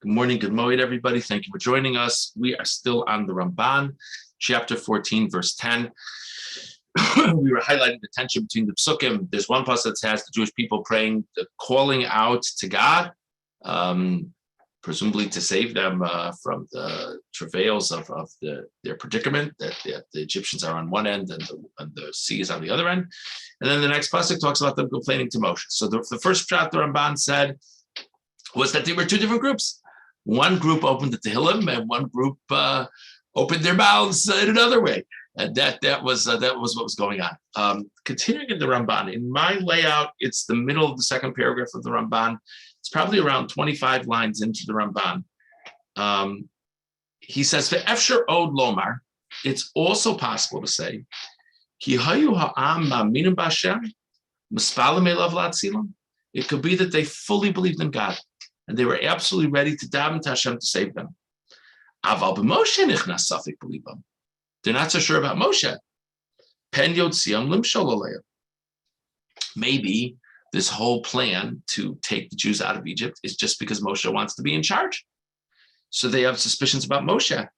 Good morning, good morning, everybody. Thank you for joining us. We are still on the Ramban, chapter 14, verse 10. We were highlighting the tension between the psukim. There's one pasuk that has the Jewish people praying, calling out to God, presumably to save them from the travails of their predicament, that the Egyptians are on one end and the sea is on the other end. And then the next pasuk talks about them complaining to Moshe. So the first chapter Ramban said was that they were two different groups. One group opened the Tehillim, and one group opened their mouths in another way, and that was what was going on. Continuing in the Ramban, in my layout, it's the middle of the second paragraph of the Ramban. It's probably around 25 lines into the Ramban. He says, "Ve'efsher od lomar." It's also possible to say, "Ki hayu ha'am ma'aminim b'Hashem, mispalim elav latzilam." It could be that they fully believed in God, and they were absolutely ready to daven to Hashem to save them. Aval b'Moshe nichnas safek b'libam. They're not so sure about Moshe. Pen yotziam limshol aleim. Maybe this whole plan to take the Jews out of Egypt is just because Moshe wants to be in charge. So they have suspicions about Moshe.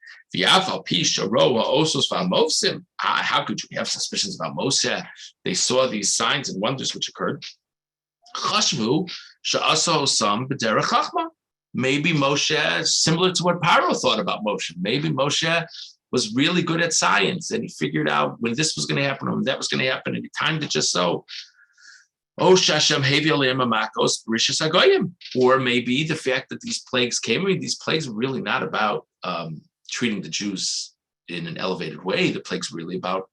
How could you have suspicions about Moshe? They saw these signs and wonders which occurred. Maybe Moshe, similar to what Paro thought about Moshe, maybe Moshe was really good at science and he figured out when this was going to happen and that was going to happen and he timed it just so. Or maybe the fact that these plagues came, these plagues were really not about treating the Jews in an elevated way. The plagues were really about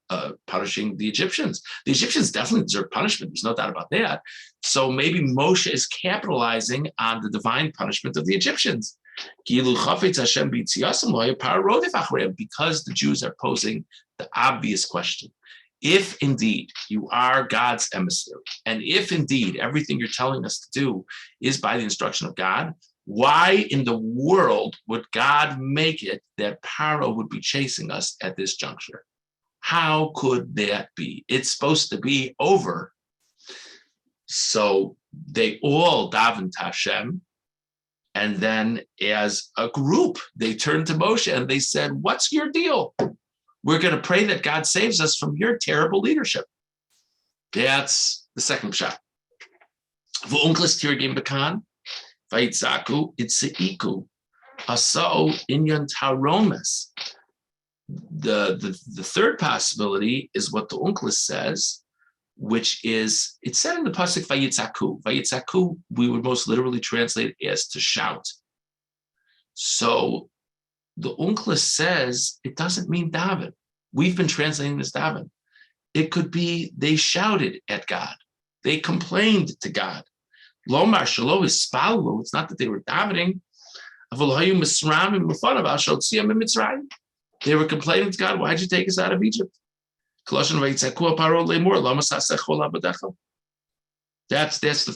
punishing the Egyptians. The Egyptians definitely deserve punishment. There's no doubt about that. So maybe Moshe is capitalizing on the divine punishment of the Egyptians. Because the Jews are posing the obvious question. If indeed you are God's emissary, and if indeed everything you're telling us to do is by the instruction of God, why in the world would God make it that Paro would be chasing us at this juncture? How could that be? It's supposed to be over. So they all davened to Hashem, and then as a group, they turned to Moshe and they said, "What's your deal? We're going to pray that God saves us from your terrible leadership." That's the second shot. V'unklis tirgim bekan, vayitzaku itzeiku, asao inyan taromes. The third possibility is what the unklis says, which is, it's said in the pasuk vayitzaku. Vayitzaku, we would most literally translate as to shout. So the unklis says it doesn't mean daven. We've been translating this daven. It could be they shouted at God. They complained to God. Lomar shalo ispalu. It's not that they were davening. They were complaining to God, "Why'd you take us out of Egypt?" That's the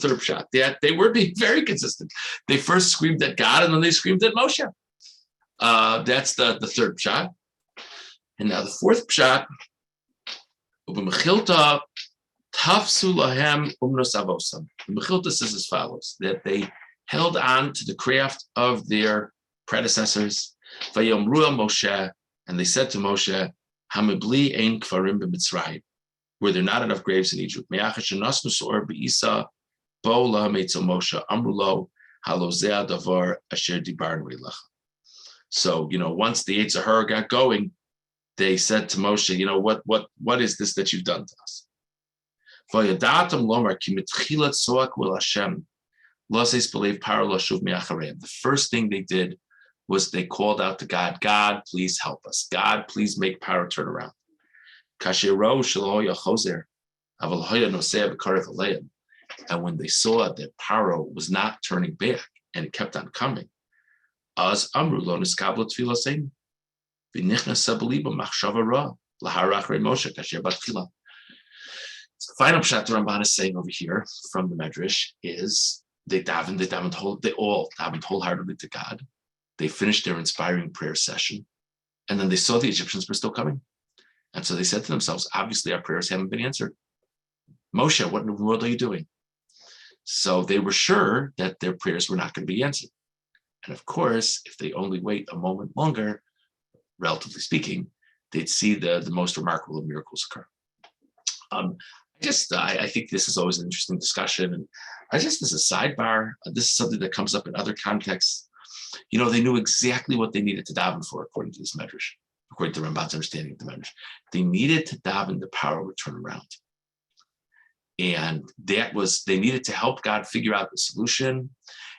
third shot. They were being very consistent. They first screamed at God and then they screamed at Moshe. That's the third shot. And now the fourth shot, the Mechilta says as follows, that they held on to the craft of their predecessors, Moshe, and they said to Moshe, were there not enough graves in Egypt? So, once the Yetzer Hara got going, they said to Moshe, what is this that you've done to us? The first thing they did was they called out to God, "God, please help us. God, please make Paro turn around." And when they saw that Paro was not turning back and it kept on coming, Az amru lo niskabla tfilaseinu. V'nichnasa b'libo machshava ra lahara achrei Moshe kasher batchila. The final pshat the Ramban is saying over here from the Medrash is they all davened wholeheartedly to God. They finished their inspiring prayer session, and then they saw the Egyptians were still coming. And so they said to themselves, obviously our prayers haven't been answered. Moshe, what in the world are you doing? So they were sure that their prayers were not going to be answered. And of course, if they only wait a moment longer, relatively speaking, they'd see the most remarkable miracles occur. I think this is always an interesting discussion. And as a sidebar, this is something that comes up in other contexts. They knew exactly what they needed to daven for, according to this medrash, according to Ramban's understanding of the medrash. They needed to daven the power would turn around. And they needed to help God figure out the solution.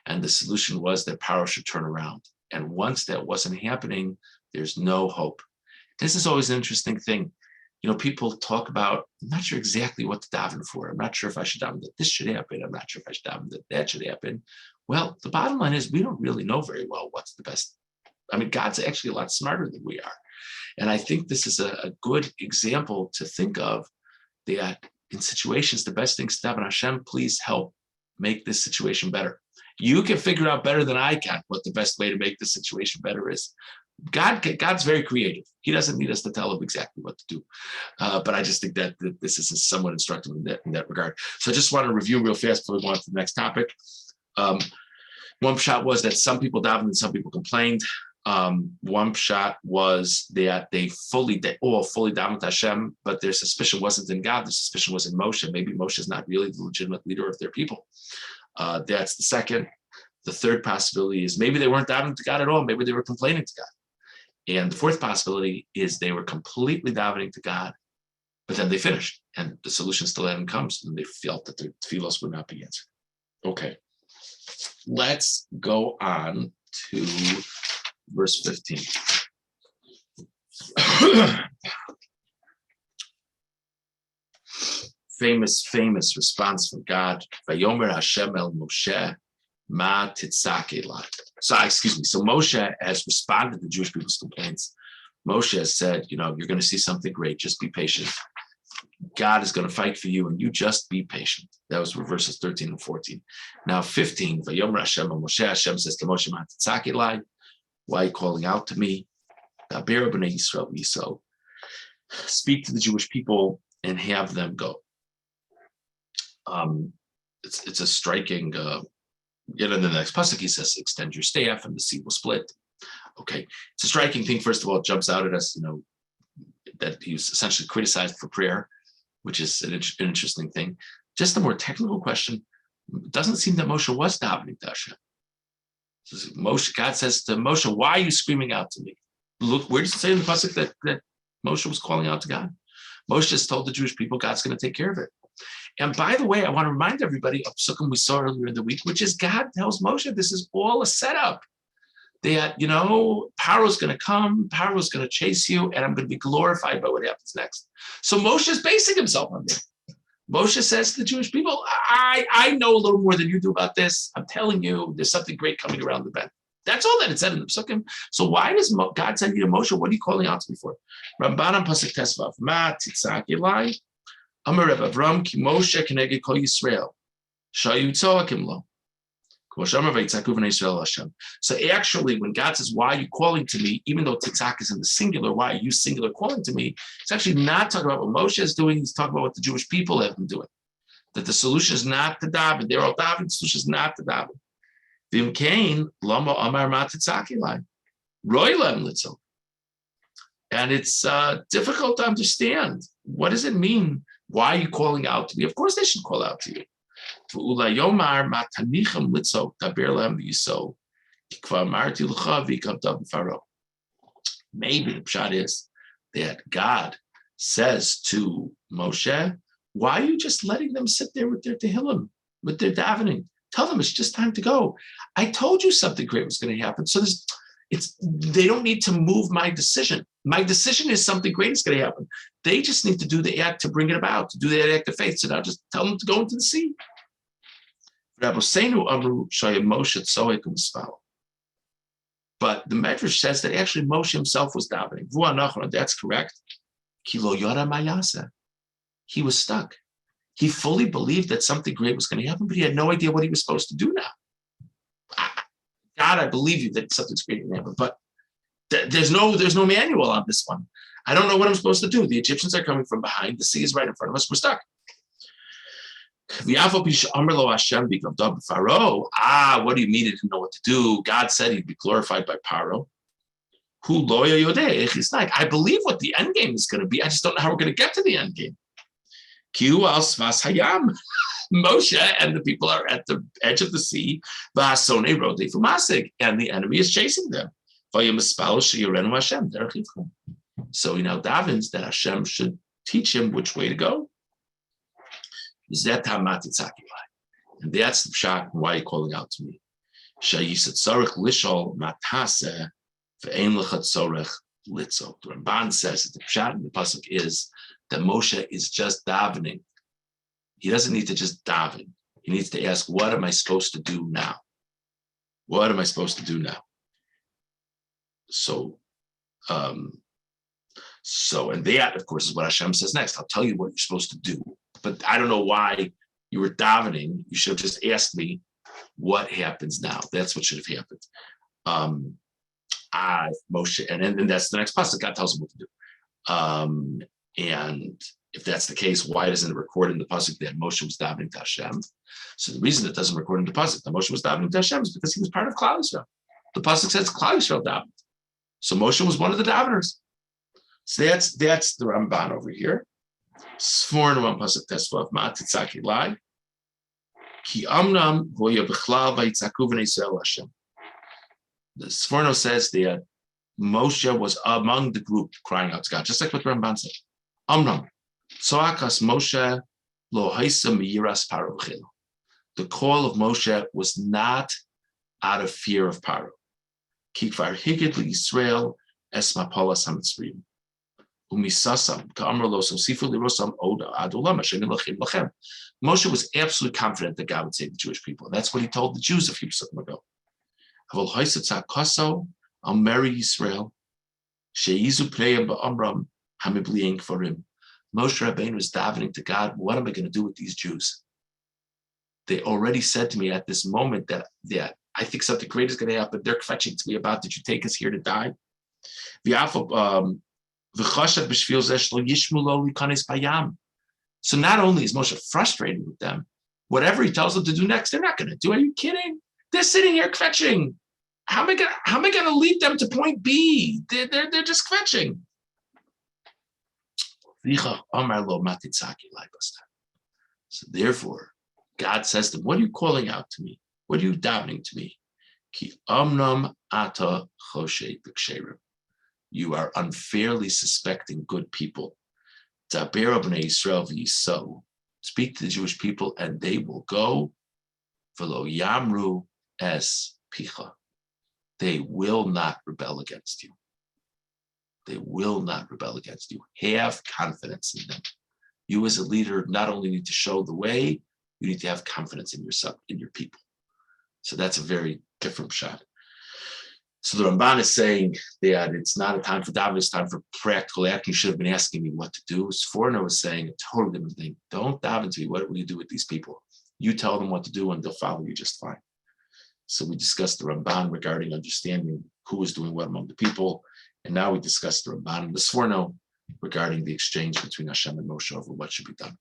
And the solution was that power should turn around. And once that wasn't happening, there's no hope. This is always an interesting thing. People talk about, I'm not sure exactly what to daven for. I'm not sure if I should daven that this should happen. I'm not sure if I should daven that that should happen. Well, the bottom line is we don't really know very well what's the best. I mean, God's actually a lot smarter than we are. And I think this is a good example to think of, that in situations, the best thing is to daven, Hashem, please help make this situation better. You can figure out better than I can what the best way to make this situation better is. God's very creative. He doesn't need us to tell him exactly what to do. But I just think that this is somewhat instructive in that regard. So I just want to review real fast before we go on to the next topic. One shot was that some people davened and some people complained. One shot was that they all fully davened Hashem, but their suspicion wasn't in God. Their suspicion was in Moshe. Maybe Moshe is not really the legitimate leader of their people. That's the second. The third possibility is maybe they weren't davening to God at all. Maybe they were complaining to God. And the fourth possibility is they were completely davening to God, but then they finished and the solution still hadn't come, and they felt that their tefillos would not be answered. Okay, let's go on to verse 15. famous response from God. Vayomer Hashem el Moshe, ma titzak elai. So Moshe has responded to the Jewish people's complaints. Moshe has said, you're going to see something great. Just be patient. God is going to fight for you, and you just be patient. That was verses 13 and 14. Now 15. Vayomer Hashem el Moshe. Hashem says to Moshe, ma titzak elai. Why are you calling out to me? Daber b'nei Yisrael. Speak to the Jewish people and have them go. It's a striking. In the next pasuk, he says, "Extend your staff, and the sea will split." Okay, it's a striking thing. First of all, it jumps out at us, that he was essentially criticized for prayer, which is an interesting thing. Just a more technical question: it doesn't seem that Moshe was davening to Hashem. God says to Moshe, "Why are you screaming out to me?" Look, where does it say in the pasuk that Moshe was calling out to God? Moshe just told the Jewish people God's going to take care of it. And by the way, I want to remind everybody of Psukim we saw earlier in the week, which is God tells Moshe this is all a setup. That, Paro's going to come, Paro's going to chase you, and I'm going to be glorified by what happens next. So Moshe is basing himself on this. Moshe says to the Jewish people, I know a little more than you do about this. I'm telling you, there's something great coming around the bend. That's all that it said in the Psukim. So why does God send you to Moshe? What are you calling out to me for? Ramban Pasuk Tesvav, Ma titzak elai. Amar Reb Avram ki Moshe keneged kol Yisrael shayu tzoakim lo. So actually, when God says, "Why are you calling to me?" even though titzak is in the singular, why are you singular calling to me? It's actually not talking about what Moshe is doing. He's talking about what the Jewish people have been doing. That the solution is not to daven. They're all daven. The solution is not to daven. V'im kain lama amar ma titzak elai roy lem litzel. And it's difficult to understand. What does it mean? Why are you calling out to me? Of course they should call out to you. Maybe the pshat is that God says to Moshe, why are you just letting them sit there with their tehillim, with their davening? Tell them it's just time to go. I told you something great was going to happen. So they don't need to move my decision. My decision is something great is going to happen. They just need to do the act to bring it about, to do that act of faith. So now just tell them to go into the sea. But the Medrash says that actually Moshe himself was davening. That's correct. He was stuck. He fully believed that something great was going to happen, but he had no idea what he was supposed to do now. God, I believe you that something's great going to happen, but there's no manual on this one. I don't know what I'm supposed to do. The Egyptians are coming from behind. The sea is right in front of us. We're stuck. What do you mean he didn't know what to do? God said he'd be glorified by Paro. I believe what the end game is going to be. I just don't know how we're going to get to the end game. Moshe and the people are at the edge of the sea, and the enemy is chasing them. So he now davens that Hashem should teach him which way to go. And that's the shock why you're calling out to me. The Ramban says that the pshat in the pasuk is that Moshe is just davening. He doesn't need to just daven. He needs to ask, what am I supposed to do now? What am I supposed to do now? So, and that, of course, is what Hashem says next. I'll tell you what you're supposed to do. But I don't know why you were davening. You should have just asked me what happens now. That's what should have happened. Moshe, and then that's the next pasuk. God tells him what to do. And if that's the case, why doesn't it record in the pasuk that Moshe was davening to Hashem? So the reason it doesn't record in the pasuk that Moshe was davening to Hashem is because he was part of Klal Yisrael. The pasuk says Klal Yisrael davened. So Moshe was one of the daveners. So that's the Ramban over here. Sforno on pasuk tesvav ma'atitzaki lai. Ki amnam hoya b'chlal vayitzaku v'nei Yisrael Hashem. The Sforno says that Moshe was among the group crying out to God, just like what Ramban said. Amnam. Soakas Moshe lo haisa miyiras paro b'chilo. The call of Moshe was not out of fear of Paro. Kikvar higid Yisrael es mapolas hamitzrim. Umisasam ka'amar lo sosifu lirosam oda adulam Hashem ilachim lachem. Moshe was absolutely confident that God would save the Jewish people. That's what he told the Jews a few seconds ago. Aval haisa tzakaso al meri Yisrael sheizu pneiam ba'amram hamibliying kfarim. Moshe Rabbeinu was davening to God. What am I going to do with these Jews? They already said to me at this moment that I think something great is going to happen. They're fetching to me about, did you take us here to die? So not only is Moshe frustrated with them, whatever he tells them to do next, they're not going to do. Are you kidding? They're sitting here kvetching. How am I going to lead them to point B? They're just kvetching. So therefore, God says to them, what are you calling out to me? What are you davening to me? Ki amnam ata choshe b'ksherim. You are unfairly suspecting good people. Daber b'nei Yisrael v'yisau. Speak to the Jewish people and they will go. V'lo yamru es picha. They will not rebel against you. They will not rebel against you. Have confidence in them. You as a leader not only need to show the way, you need to have confidence in yourself, in your people. So that's a very different shot. So the Ramban is saying that it's not a time for davening, it's time for practical action. You should have been asking me what to do. Sforno is saying a totally different thing. Don't daven to me. What will you do with these people? You tell them what to do and they'll follow you just fine. So we discussed the Ramban regarding understanding who is doing what among the people. And now we discussed the Ramban and the Sforno regarding the exchange between Hashem and Moshe over what should be done.